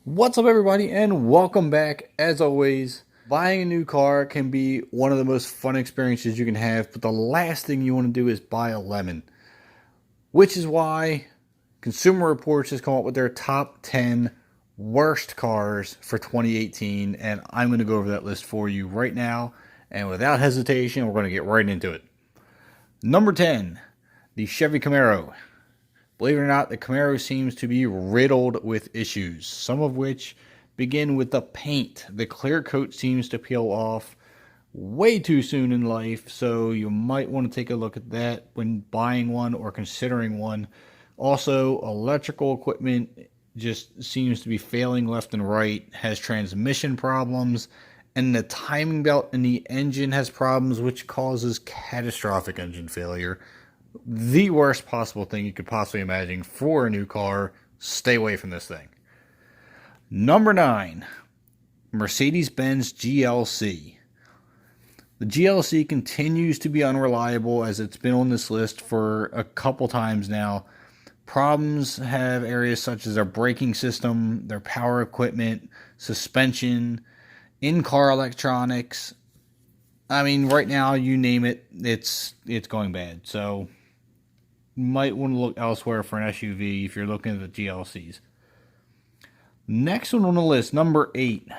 What's up, everybody, and welcome back. As always, buying a new car can be one of the most fun experiences you can have, but the last thing you want to do is buy a lemon, which is why Consumer Reports has come up with their top 10 worst cars for 2018, and I'm going to go over that list for you right now, and without hesitation, we're going to get right into it. Number 10, the Chevy Camaro. Believe it or not, the Camaro seems to be riddled with issues, some of which begin with the paint. The clear coat seems to peel off way too soon in life, so you might want to take a look at that when buying one or considering one. Also, electrical equipment just seems to be failing left and right, has transmission problems, and the timing belt in the engine has problems, which causes catastrophic engine failure. The worst possible thing you could possibly imagine for a new car. Stay away from this thing. Number 9, Mercedes-Benz GLC. The GLC continues to be unreliable, as it's been on this list for a couple times now. Problems have areas such as their braking system, their power equipment, suspension, in-car electronics. I mean, right now, you name it, it's going bad. So you might want to look elsewhere for an SUV if you're looking at the GLCs. Next one on the list, number 8.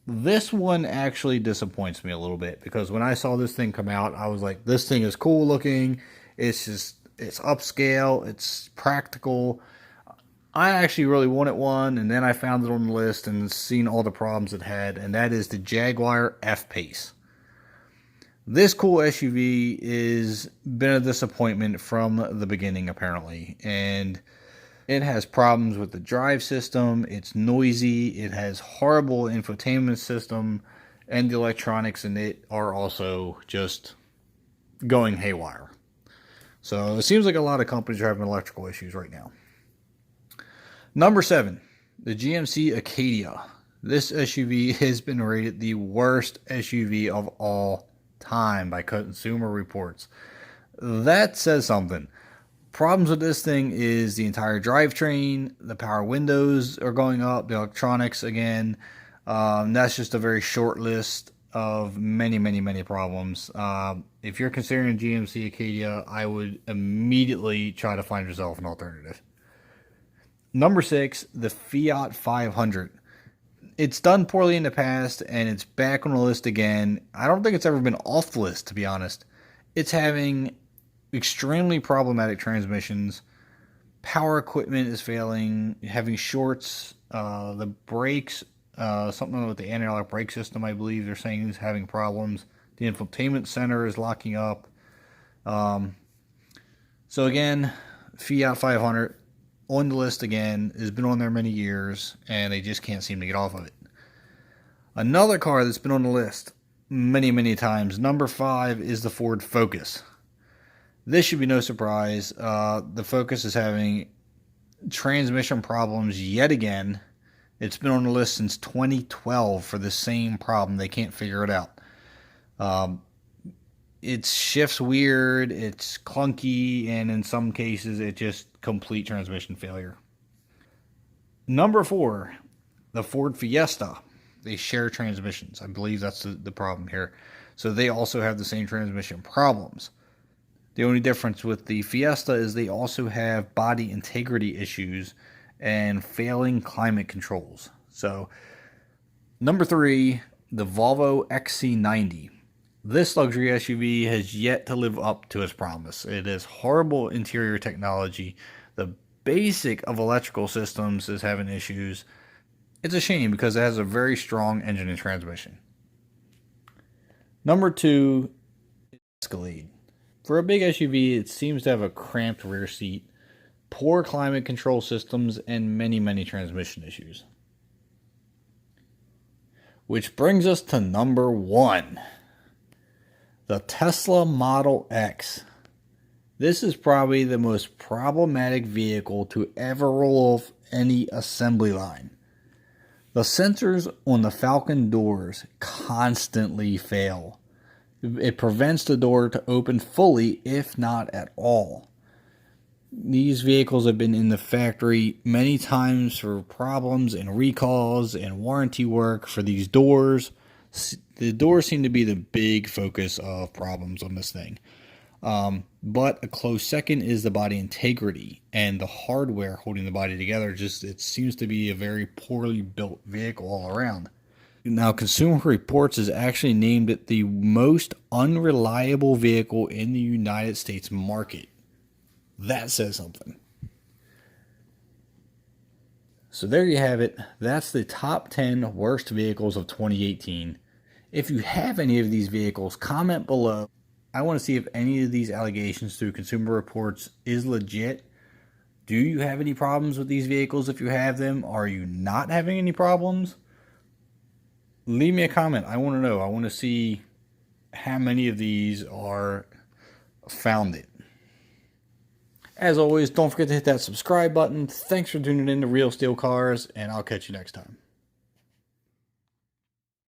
This one actually disappoints me a little bit, because when I saw this thing come out, I was like, this thing is cool looking. It's upscale. It's practical. I actually really wanted one, and then I found it on the list and seen all the problems it had, and that is the Jaguar FPace. This cool SUV is been a disappointment from the beginning, apparently, and it has problems with the drive system. It's noisy. It has horrible infotainment system, and the electronics in it are also just going haywire. So it seems like a lot of companies are having electrical issues right now. Number 7, the GMC Acadia. This SUV has been rated the worst SUV of all time by Consumer Reports. That says something. Problems with this thing is the entire drivetrain, the power windows are going up, the electronics again. That's just a very short list of many problems. If you're considering GMC Acadia, I would immediately try to find yourself an alternative. Number 6, the Fiat 500. It's done poorly in the past, and it's back on the list again. I don't think it's ever been off the list, to be honest. It's having extremely problematic transmissions. Power equipment is failing, having shorts. The brakes, something with the anti-lock brake system, I believe they're saying is having problems. The infotainment center is locking up. So again, Fiat 500 on the list again, has been on there many years, and they just can't seem to get off of it. Another car that's been on the list many times, number 5, is the Ford Focus. This should be no surprise. The Focus is having transmission problems yet again. It's been on the list since 2012 for the same problem. They can't figure it out. It shifts weird, it's clunky, and in some cases, it's just complete transmission failure. Number 4, the Ford Fiesta. They share transmissions. I believe that's the problem here. So they also have the same transmission problems. The only difference with the Fiesta is they also have body integrity issues and failing climate controls. So, number 3, the Volvo XC90. This luxury SUV has yet to live up to its promise. It has horrible interior technology. The basic of electrical systems is having issues. It's a shame because it has a very strong engine and transmission. Number 2, Escalade. For a big SUV, it seems to have a cramped rear seat, poor climate control systems, and many transmission issues. Which brings us to number 1. The Tesla Model X. This is probably the most problematic vehicle to ever roll off any assembly line. The sensors on the Falcon doors constantly fail. It prevents the door to open fully, if not at all. These vehicles have been in the factory many times for problems and recalls and warranty work for these doors. The doors seem to be the big focus of problems on this thing. But a close second is the body integrity and the hardware holding the body together. Just it seems to be a very poorly built vehicle all around. Now, Consumer Reports has actually named it the most unreliable vehicle in the United States market. That says something. So there you have it. That's the top 10 worst vehicles of 2018. If you have any of these vehicles, comment below. I want to see if any of these allegations through Consumer Reports is legit. Do you have any problems with these vehicles if you have them? Are you not having any problems? Leave me a comment. I want to know. I want to see how many of these are founded. As always, don't forget to hit that subscribe button. Thanks for tuning in to Real Steel Cars, and I'll catch you next time.